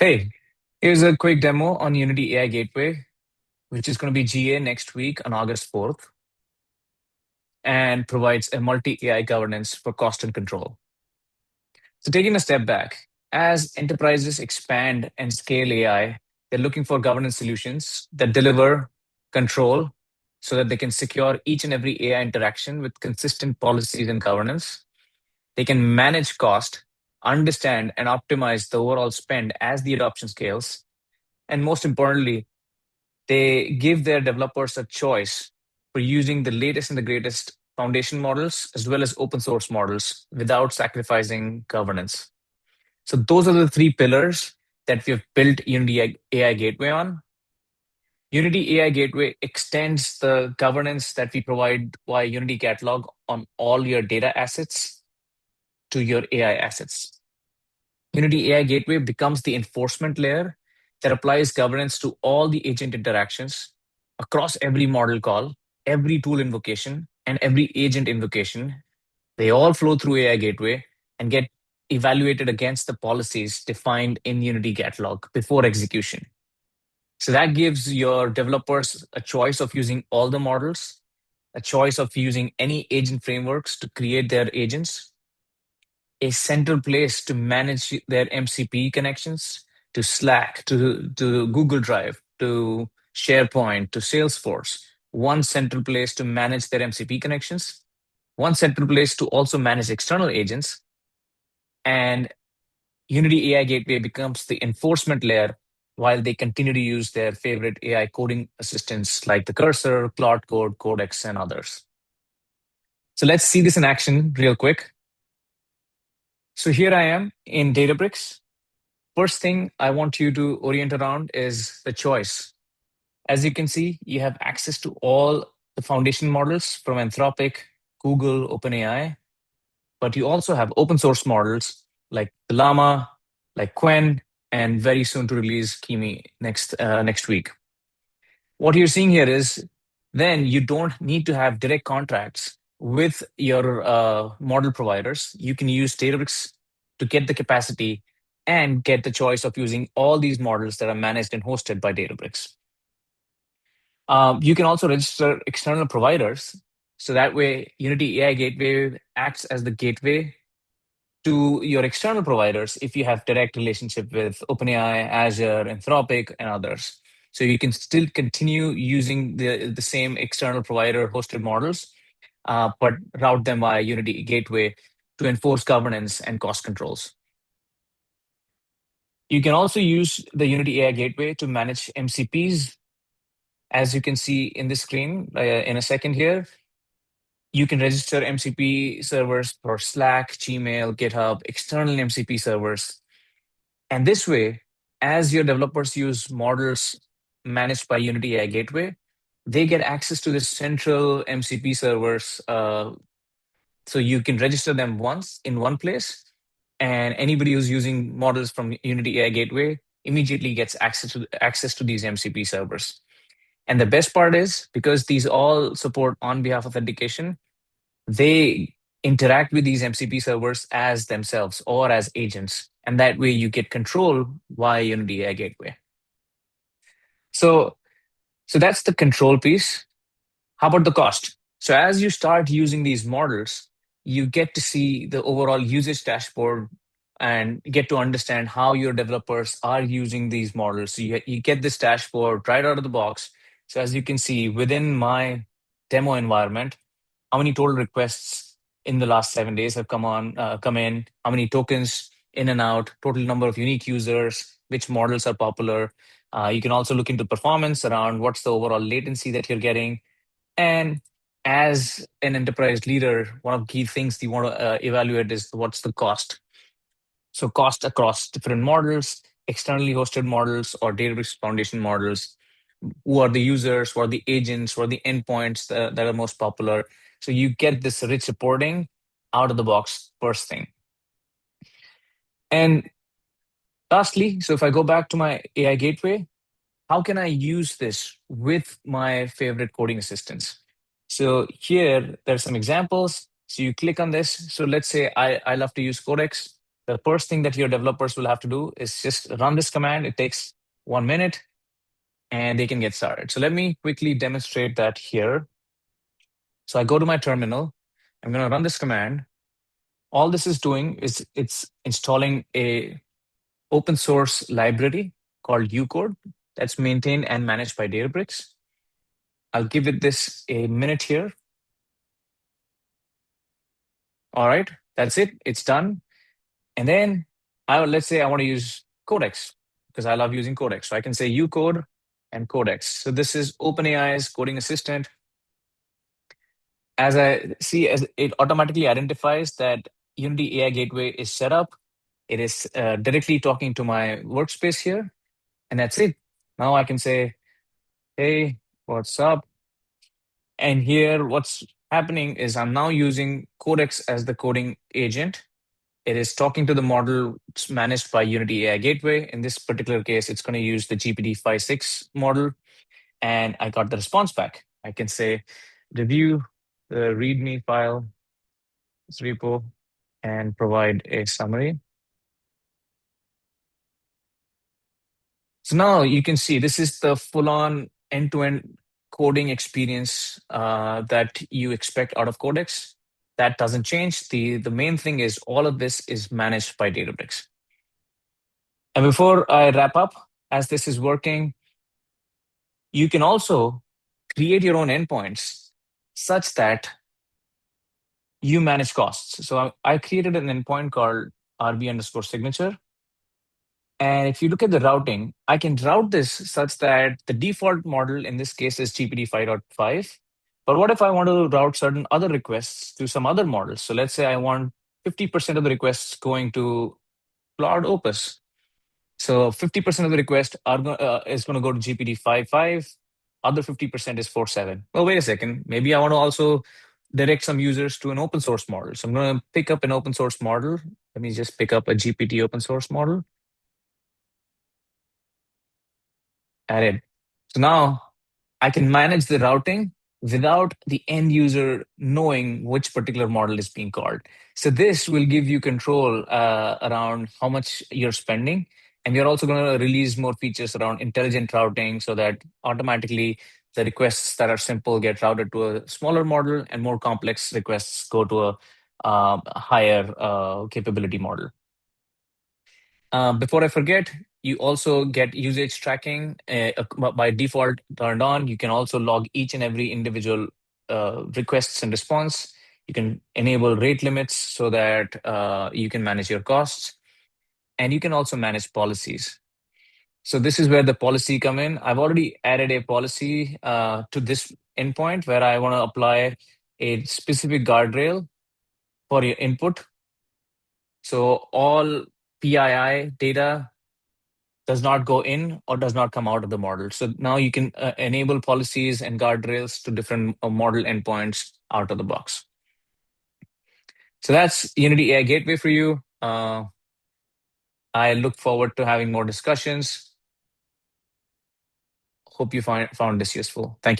Hey, here's a quick demo on Unity AI Gateway, which is going to be GA next week on August 4th, and provides a multi-AI governance for cost and control. So taking a step back, as enterprises expand and scale AI, they're looking for governance solutions that deliver control so that they can secure each and every AI interaction with consistent policies and governance. They can manage cost, understand and optimize the overall spend as the adoption scales, and most importantly, they give their developers a choice for using the latest and the greatest foundation models as well as open source models without sacrificing governance. So those are the three pillars that we have built Unity AI Gateway on. Unity AI Gateway extends the governance that we provide via Unity Catalog on all your data assets to your AI assets. Unity AI Gateway becomes the enforcement layer that applies governance to all the agent interactions across every model call, every tool invocation, and every agent invocation. They all flow through AI Gateway and get evaluated against the policies defined in Unity Catalog before execution. So that gives your developers a choice of using all the models, a choice of using any agent frameworks to create their agents, a central place to manage their MCP connections to Slack, to Google Drive, to SharePoint, to Salesforce, one central place to manage their MCP connections, one central place to also manage external agents, and Unity AI Gateway becomes the enforcement layer while they continue to use their favorite AI coding assistants like the Cursor, Claude Code, Codex, and others. So let's see this in action real quick. So here I am in Databricks. First thing I want you to orient around is the choice. As you can see, you have access to all the foundation models from Anthropic, Google, OpenAI, but you also have open source models like the Llama, like Quen, and very soon to release Kimi next week. What you're seeing here is then you don't need to have direct contracts with your model providers. You can use Databricks to get the capacity and get the choice of using all these models that are managed and hosted by Databricks. You can also register external providers. So that way, Unity AI Gateway acts as the gateway to your external providers if you have direct relationship with OpenAI, Azure, Anthropic, and others. So you can still continue using the same external provider hosted models, but route them via Unity Gateway to enforce governance and cost controls. You can also use the Unity AI Gateway to manage MCPs. As you can see in the screen in a second here, you can register MCP servers for Slack, Gmail, GitHub, external MCP servers. And this way, as your developers use models managed by Unity AI Gateway, they get access to the central MCP servers. So you can register them once in one place, and anybody who's using models from Unity AI Gateway immediately gets access to these MCP servers. And the best part is because these all support on behalf authentication, they interact with these MCP servers as themselves or as agents. And that way you get control via Unity AI Gateway. So, so that's the control piece. How about the cost? So as you start using these models, you get to see the overall usage dashboard and get to understand how your developers are using these models. So you get this dashboard right out of the box. So as you can see within my demo environment, how many total requests in the last 7 days have come in, how many tokens in and out, total number of unique users, which models are popular. You can also look into performance around what's the overall latency that you're getting. And as an enterprise leader, one of the key things you want to evaluate is what's the cost. So cost across different models, externally hosted models or Databricks foundation models. Who are the users? What are the agents? What are the endpoints that are most popular? So you get this rich reporting out of the box first thing. And lastly, so if I go back to my AI gateway, how can I use this with my favorite coding assistants? So here, there's some examples. So you click on this. So let's say I love to use Codex. The first thing that your developers will have to do is just run this command. It takes 1 minute and they can get started. So let me quickly demonstrate that here. So I go to my terminal. I'm going to run this command. All this is doing is it's installing a open source library called Ucode that's maintained and managed by Databricks. I'll give it this a minute here. All right, that's it. It's done. And then let's say I want to use Codex because I love using Codex. So I can say Ucode and Codex. So this is OpenAI's coding assistant. As I see, as it automatically identifies that Unity AI Gateway is set up. It is directly talking to my workspace here, and that's it. Now I can say, hey, what's up? And here, what's happening is I'm now using Codex as the coding agent. It is talking to the model managed by Unity AI Gateway. In this particular case, it's going to use the GPT-5.6 model, and I got the response back. I can say, review the README file, this repo, and provide a summary. So now you can see this is the full-on end-to-end coding experience that you expect out of Codex. That doesn't change. The main thing is all of this is managed by Databricks. And before I wrap up, as this is working, you can also create your own endpoints such that you manage costs. So I created an endpoint called RB_signature. And if you look at the routing, I can route this such that the default model in this case is GPT 5.5. But what if I want to route certain other requests to some other models? So let's say I want 50% of the requests going to Cloud Opus. So 50% of the request is going to go to GPT 5.5. Other 50% is 4.7. Well, wait a second. Maybe I want to also direct some users to an open source model. So I'm going to pick up an open source model. Let me just pick up a GPT open source model. Added. So now I can manage the routing without the end user knowing which particular model is being called. So this will give you control around how much you're spending. And we're also going to release more features around intelligent routing so that automatically the requests that are simple get routed to a smaller model and more complex requests go to a higher capability model. Before I forget, you also get usage tracking by default turned on. You can also log each and every individual requests and response. You can enable rate limits so that you can manage your costs. And you can also manage policies. So this is where the policy come in. I've already added a policy to this endpoint where I want to apply a specific guardrail for your input. So all PII data does not go in or does not come out of the model. So now you can enable policies and guardrails to different model endpoints out of the box. So that's Unity AI Gateway for you. I look forward to having more discussions. Hope you found this useful. Thank you.